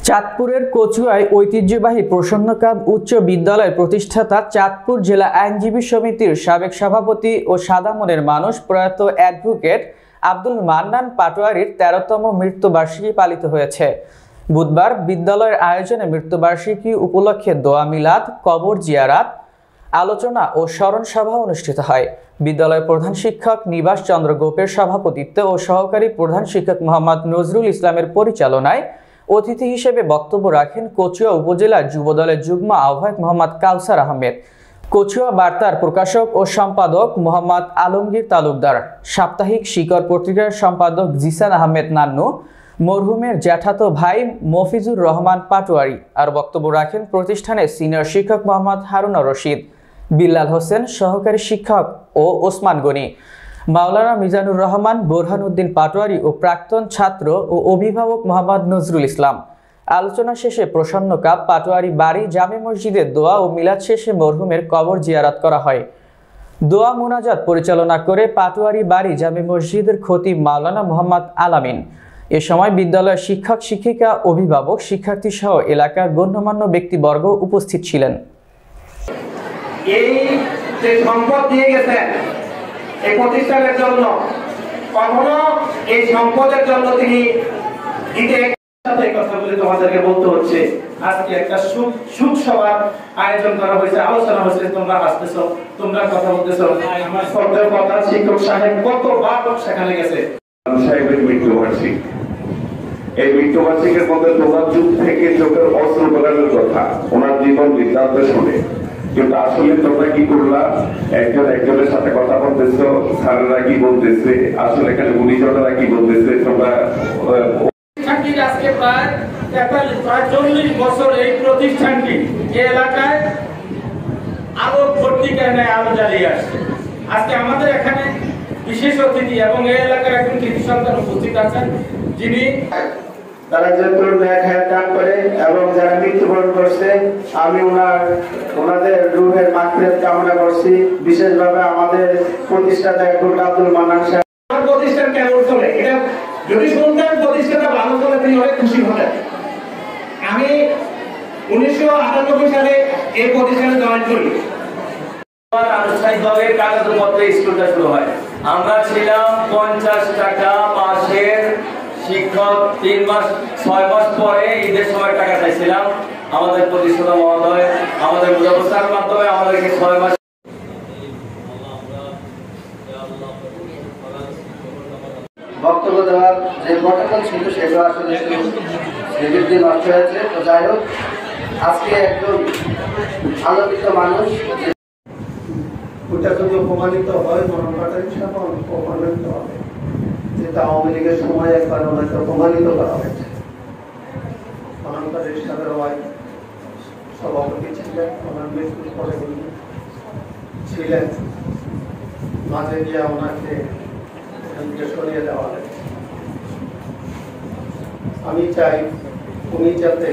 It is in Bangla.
চাঁদপুরের কচুয়ায় ঐতিহ্যবাহী প্রসন্ন কাপ উচ্চ বিদ্যালয়ের প্রতিষ্ঠাতা চাঁদপুর জেলা আইনজীবী সমিতির সাবেক সভাপতি ও সাদা মনের মানুষ প্রয়াত অ্যাডভোকেট আব্দুল মান্নান পাটোয়ারির ১৩তম মৃত্যুবার্ষিকী পালিত হয়েছে। বুধবার বিদ্যালয়ের আয়োজনে মৃত্যুবার্ষিকী উপলক্ষে দোয়া মিলাদ, কবর জিয়ারাত, আলোচনা ও স্মরণ সভা অনুষ্ঠিত হয়। বিদ্যালয়ের প্রধান শিক্ষক নিবাস চন্দ্র গোপের সভাপতিত্বে ও সহকারী প্রধান শিক্ষক মোহাম্মদ নজরুল ইসলামের পরিচালনায় অতিথি হিসেবে বক্তব্য রাখেন কচুয়া উপজেলা যুবদলের যুগ্ম আহ্বায়ক মোহাম্মদ কাউসার আহমেদ, কচুয়া বার্তার প্রকাশক ও সম্পাদক মোহাম্মদ আলমগীর তালুকদার, সাপ্তাহিক শিকড় পত্রিকার সম্পাদক জিসান আহমেদ নান্নু, মরহুমের জ্যাঠাতো ভাই মফিজুর রহমান পাটোয়ারি। আর বক্তব্য রাখেন প্রতিষ্ঠানের সিনিয়র শিক্ষক মোহাম্মদ হারুনা রশিদ, বিল্লাল হোসেন সহকারী শিক্ষক ও ওসমান গনি, মাওলানা মিজানুর রহমান, বোরহান উদ্দিন পাটোয়ারি ও প্রাক্তন ছাত্র ও অভিভাবক মোহাম্মদ নজরুল ইসলাম। আলোচনা শেষে প্রসন্ন কাপ পাটোয়ারি বাড়ি জামে মসজিদে দোয়া ও মিলাদ শেষে মরহুমের কবর জিয়ারত করা হয়। দোয়া মুনাজাত পরিচালনা করে পাটোয়ারি বাড়ি জামে মসজিদের খতিব মাওলানা মোহাম্মদ আলামিন। এ সময় বিদ্যালয়ের শিক্ষক শিক্ষিকা, অভিভাবক, শিক্ষার্থী সহ এলাকার গণ্যমান্য ব্যক্তিবর্গ উপস্থিত ছিলেন। এই যে সম্পদ দিয়ে গেছেন এই প্রতিষ্ঠানের জন্য, কখনো এই সম্পদের জন্য তিনি দিতে কথা বলে তোমাদেরকে বলতে হচ্ছে। আজকে একটা সুখ সভার আয়োজন করা হয়েছে, আলোচনা হয়েছে, তোমরা আসতেছো, তোমরা কথা বলতেছো। আমার শ্রদ্ধেয় প্রধান শিক্ষক সাহেব কতবার সেখানে গেছে। সাহেবের মৃত্যুবার্ষিকী, এই মৃত্যুবার্ষিকীর মধ্যে তোমার যুগ থেকে চোখের অস্ত্র বেরানোর কথা, ওনার জীবন বৃত্তান্ত শুনে। কিন্তু আসলে তোমরা কি করলা, একজনের সাথে কথা বলতেছো, স্যারেরা কি বলতেছে, আসলে এখানে গুণীজনেরা কি বলতেছে, তোমরা আজকে প্রায় ৪০ বছর এই প্রতিষ্ঠানটি এই এলাকায় আলো ভর্তি কেন আলো জ্বালিয়ে আসছে। আজকে আমাদের এখানে বিশেষ অতিথি এবং এই এলাকার একজন কৃতি সন্তান উপস্থিত আছেন, যিনি তারা যেহেতু দান করে এবং যারা মৃত্যুবরণ করছে, আমি ওনাদের রুহের মাগফিরাত কামনা করছি। বিশেষভাবে আমাদের প্রতিষ্ঠাতা আব্দুল মান্নান সাহেব। প্রতিষ্ঠান কেমন চলে এটা যদি শুনতেন, প্রতিষ্ঠানটা ভালো চলে তিনি অনেক খুশি হতেন। আমি 1998 সালে এই প্রতিষ্ঠানে জয়েন করি। আনুষ্ঠানিকভাবে কাগজপত্রে স্কুলটা শুরু হয়। আমরা ছিলাম 50 টাকা মাসের শিক্ষক। 6 মাস পরে ঈদের সময় টাকা চাইছিলাম। আমাদের প্রতিষ্ঠাতা মহোদয় আমাদের ব্যবস্থার মাধ্যমে আমাদেরকে 6 মাস বক্তব্য দেওয়ার যে প্রটোকল ছিল সেগুলো আসলে সেদিক দিয়ে নষ্ট হয়েছে। তো যাই হোক, আজকে একজন আলোকিত মানুষ ওটা যদি অপমানিত হয়, মনোনয়ন অপমানিত হবে। যেটা আওয়ামী লীগের সময় একবার ওনাকে অপমানিত করা হয়েছে। মনোনয়ন সাথে সভাপতি ছিলেন, ওনার মৃত্যুর পরে উনি ছিলেন, মাঝে গিয়ে ওনাকে সরিয়ে দেওয়া হয়েছে। আমি চাই উনি যাতে